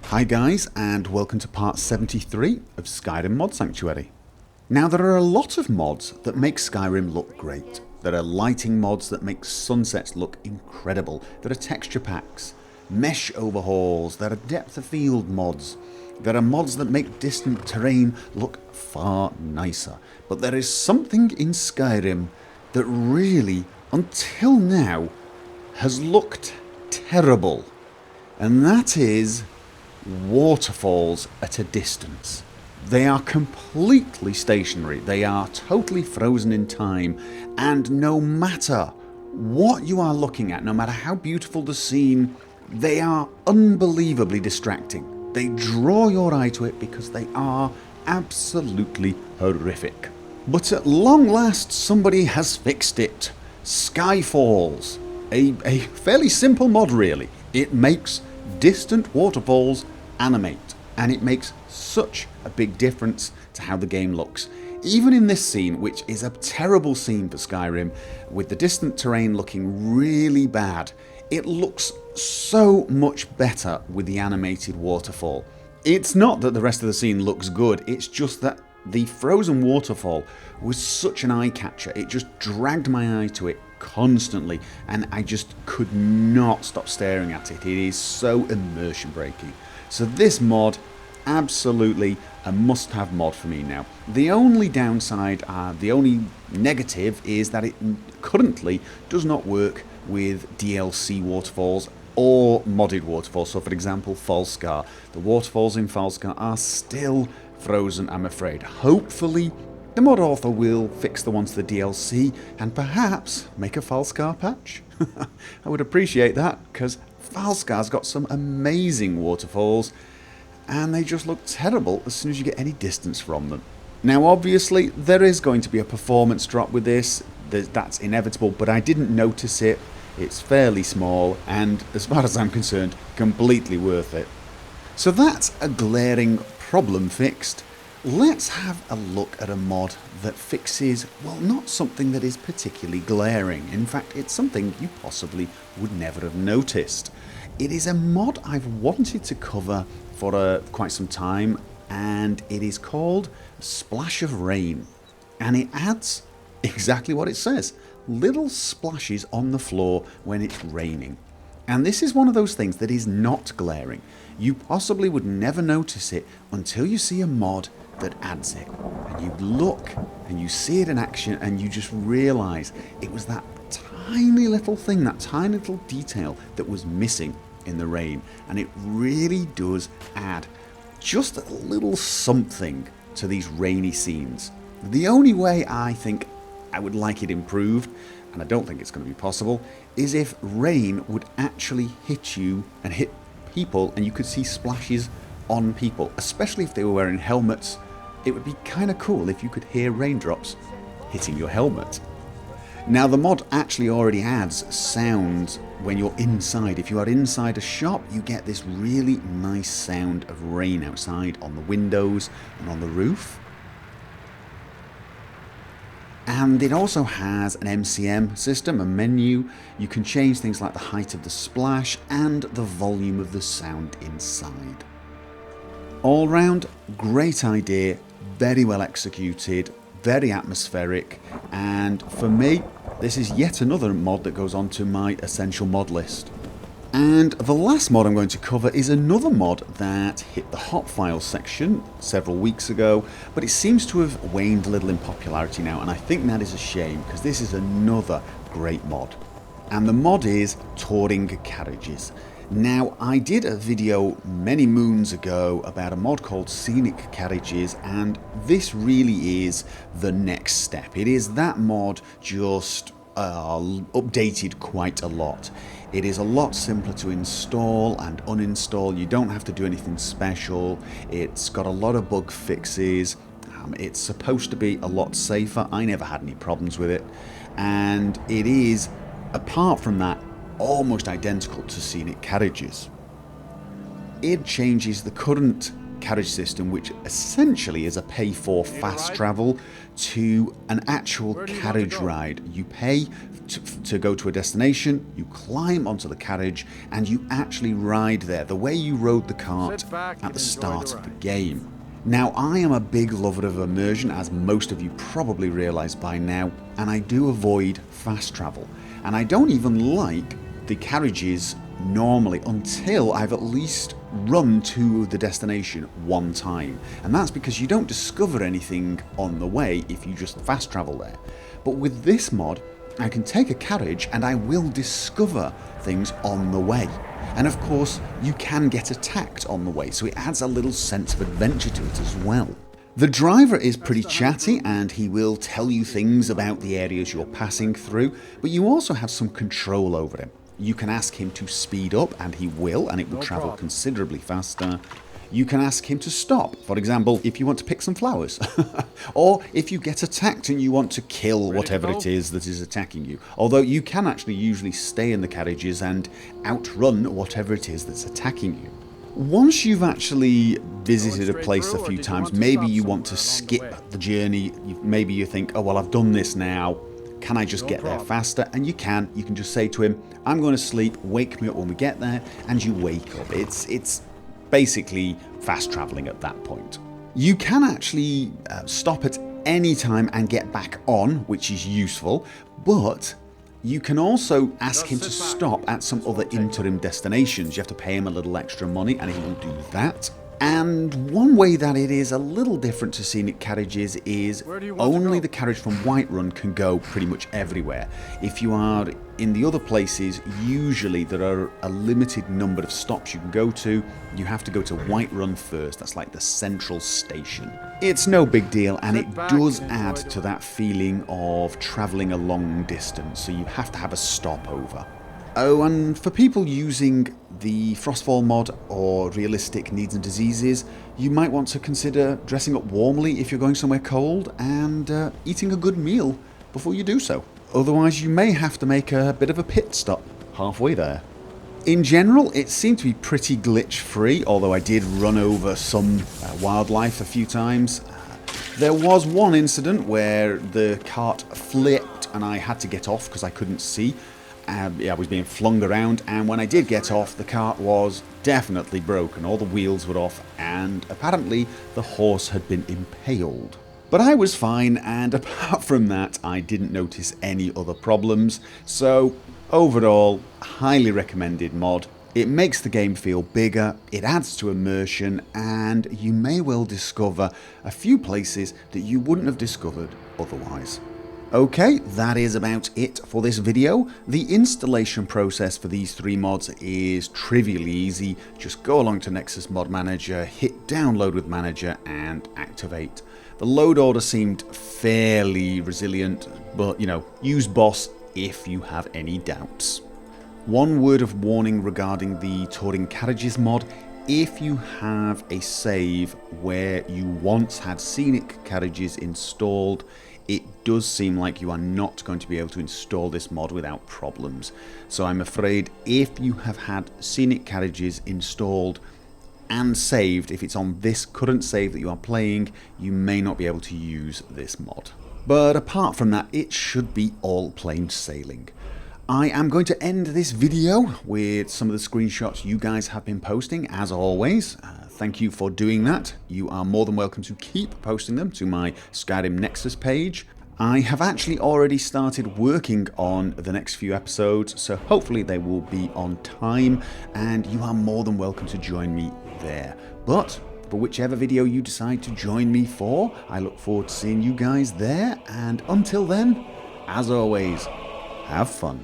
Hi guys, and welcome to part 73 of Skyrim Mod Sanctuary. Now there are a lot of mods that make Skyrim look great. There are lighting mods that make sunsets look incredible. There are texture packs, mesh overhauls, there are depth of field mods. There are mods that make distant terrain look far nicer. But there is something in Skyrim that really, until now, has looked terrible. And that is waterfalls at a distance. They are completely stationary, they are totally frozen in time, and no matter what you are looking at, no matter how beautiful the scene, they are unbelievably distracting. They draw your eye to it because they are absolutely horrific. But at long last somebody has fixed it. SkyFalls, a fairly simple mod really. It makes distant waterfalls animate, and it makes such a big difference to how the game looks. Even in this scene, which is a terrible scene for Skyrim, with the distant terrain looking really bad, it looks so much better with the animated waterfall. It's not that the rest of the scene looks good, it's just that the frozen waterfall was such an eye catcher. It just dragged my eye to it constantly, and I just could not stop staring at it. It is so immersion breaking. So this mod, absolutely a must-have mod for me now. The only downside, the only negative, is that it currently does not work with DLC waterfalls or modded waterfalls. So for example, Falskar. The waterfalls in Falskar are still frozen, I'm afraid. Hopefully the mod author will fix the ones to the DLC and perhaps make a Falskar patch. I would appreciate that, because Falskar's got some amazing waterfalls and they just look terrible as soon as you get any distance from them. Now obviously there is going to be a performance drop with this, that's inevitable, but I didn't notice it. It's fairly small and, as far as I'm concerned, completely worth it. So that's a glaring problem fixed. Let's have a look at a mod that fixes, well, not something that is particularly glaring. In fact, it's something you possibly would never have noticed. It is a mod I've wanted to cover for quite some time, and it is called Splash of Rain. And it adds exactly what it says, little splashes on the floor when it's raining. And this is one of those things that is not glaring. You possibly would never notice it until you see a mod that adds it. And you look and you see it in action and you just realise it was that tiny little thing, that tiny little detail that was missing in the rain. And it really does add just a little something to these rainy scenes. The only way I think I would like it improved, and I don't think it's going to be possible, is if rain would actually hit you and hit people and you could see splashes on people, especially if they were wearing helmets. It would be kind of cool if you could hear raindrops hitting your helmet. Now the mod actually already adds sound when you're inside. If you are inside a shop, you get this really nice sound of rain outside on the windows and on the roof. And it also has an MCM system, a menu. You can change things like the height of the splash and the volume of the sound inside. All round, great idea, very well executed, very atmospheric, and for me, this is yet another mod that goes onto my essential mod list. And the last mod I'm going to cover is another mod that hit the hot files section several weeks ago, but it seems to have waned a little in popularity now, and I think that is a shame because this is another great mod. And the mod is Roaring Carriages. Now, I did a video many moons ago about a mod called Scenic Carriages, and this really is the next step. It is that mod just updated quite a lot. It is a lot simpler to install and uninstall. You don't have to do anything special. It's got a lot of bug fixes. It's supposed to be a lot safer. I never had any problems with it. And it is, apart from that, almost identical to Scenic Carriages. It changes the current carriage system, which essentially is a pay-for fast travel to an actual carriage ride. You pay to go to a destination, you climb onto the carriage, and you actually ride there, the way you rode the cart at the start of the game. Now, I am a big lover of immersion, as most of you probably realise by now, and I do avoid fast travel. And I don't even like the carriages normally until I've at least run to the destination one time. And that's because you don't discover anything on the way if you just fast travel there. But with this mod, I can take a carriage and I will discover things on the way. And of course, you can get attacked on the way, so it adds a little sense of adventure to it as well. The driver is pretty chatty and he will tell you things about the areas you're passing through, but you also have some control over him. You can ask him to speed up and he will, and it will travel considerably faster. You can ask him to stop, for example, if you want to pick some flowers. Or if you get attacked and you want to kill whatever it is that is attacking you. Although you can actually usually stay in the carriages and outrun whatever it is that's attacking you. Once you've actually visited a place a few times, maybe you want to skip the journey. Maybe you think, oh well, I've done this now. Can I just get there faster? And you can. You can just say to him, I'm going to sleep, wake me up when we get there, and you wake up. It's basically fast traveling at that point. You can actually stop at any time and get back on, which is useful, but you can also ask him to stop at some other interim destinations. You have to pay him a little extra money and he will do that. And one way that it is a little different to scenic carriages is only the carriage from Whiterun can go pretty much everywhere. If you are in the other places, usually there are a limited number of stops you can go to. You have to go to Whiterun first. That's like the central station. It's no big deal, and it does add to that feeling of travelling a long distance, so you have to have a stopover. Oh, and for people using the Frostfall mod or realistic needs and diseases, you might want to consider dressing up warmly if you're going somewhere cold and eating a good meal before you do so. Otherwise, you may have to make a bit of a pit stop halfway there. In general, it seemed to be pretty glitch-free, although I did run over some wildlife a few times. There was one incident where the cart flipped and I had to get off because I couldn't see. I was being flung around, and when I did get off, the cart was definitely broken. All the wheels were off, and apparently the horse had been impaled. But I was fine, and apart from that, I didn't notice any other problems. So, overall, highly recommended mod. It makes the game feel bigger, it adds to immersion, and you may well discover a few places that you wouldn't have discovered otherwise. Okay, that is about it for this video. The installation process for these three mods is trivially easy. Just go along to Nexus Mod Manager, hit download with Manager and activate. The load order seemed fairly resilient, but use boss if you have any doubts. One word of warning regarding the Touring Carriages mod: if you have a save where you once had scenic carriages installed, it does seem like you are not going to be able to install this mod without problems. So I'm afraid if you have had scenic carriages installed and saved, if it's on this current save that you are playing, you may not be able to use this mod. But apart from that, it should be all plain sailing. I am going to end this video with some of the screenshots you guys have been posting, as always. Thank you for doing that. You are more than welcome to keep posting them to my Skyrim Nexus page. I have actually already started working on the next few episodes, so hopefully they will be on time, and you are more than welcome to join me there. But for whichever video you decide to join me for, I look forward to seeing you guys there, and until then, as always, have fun.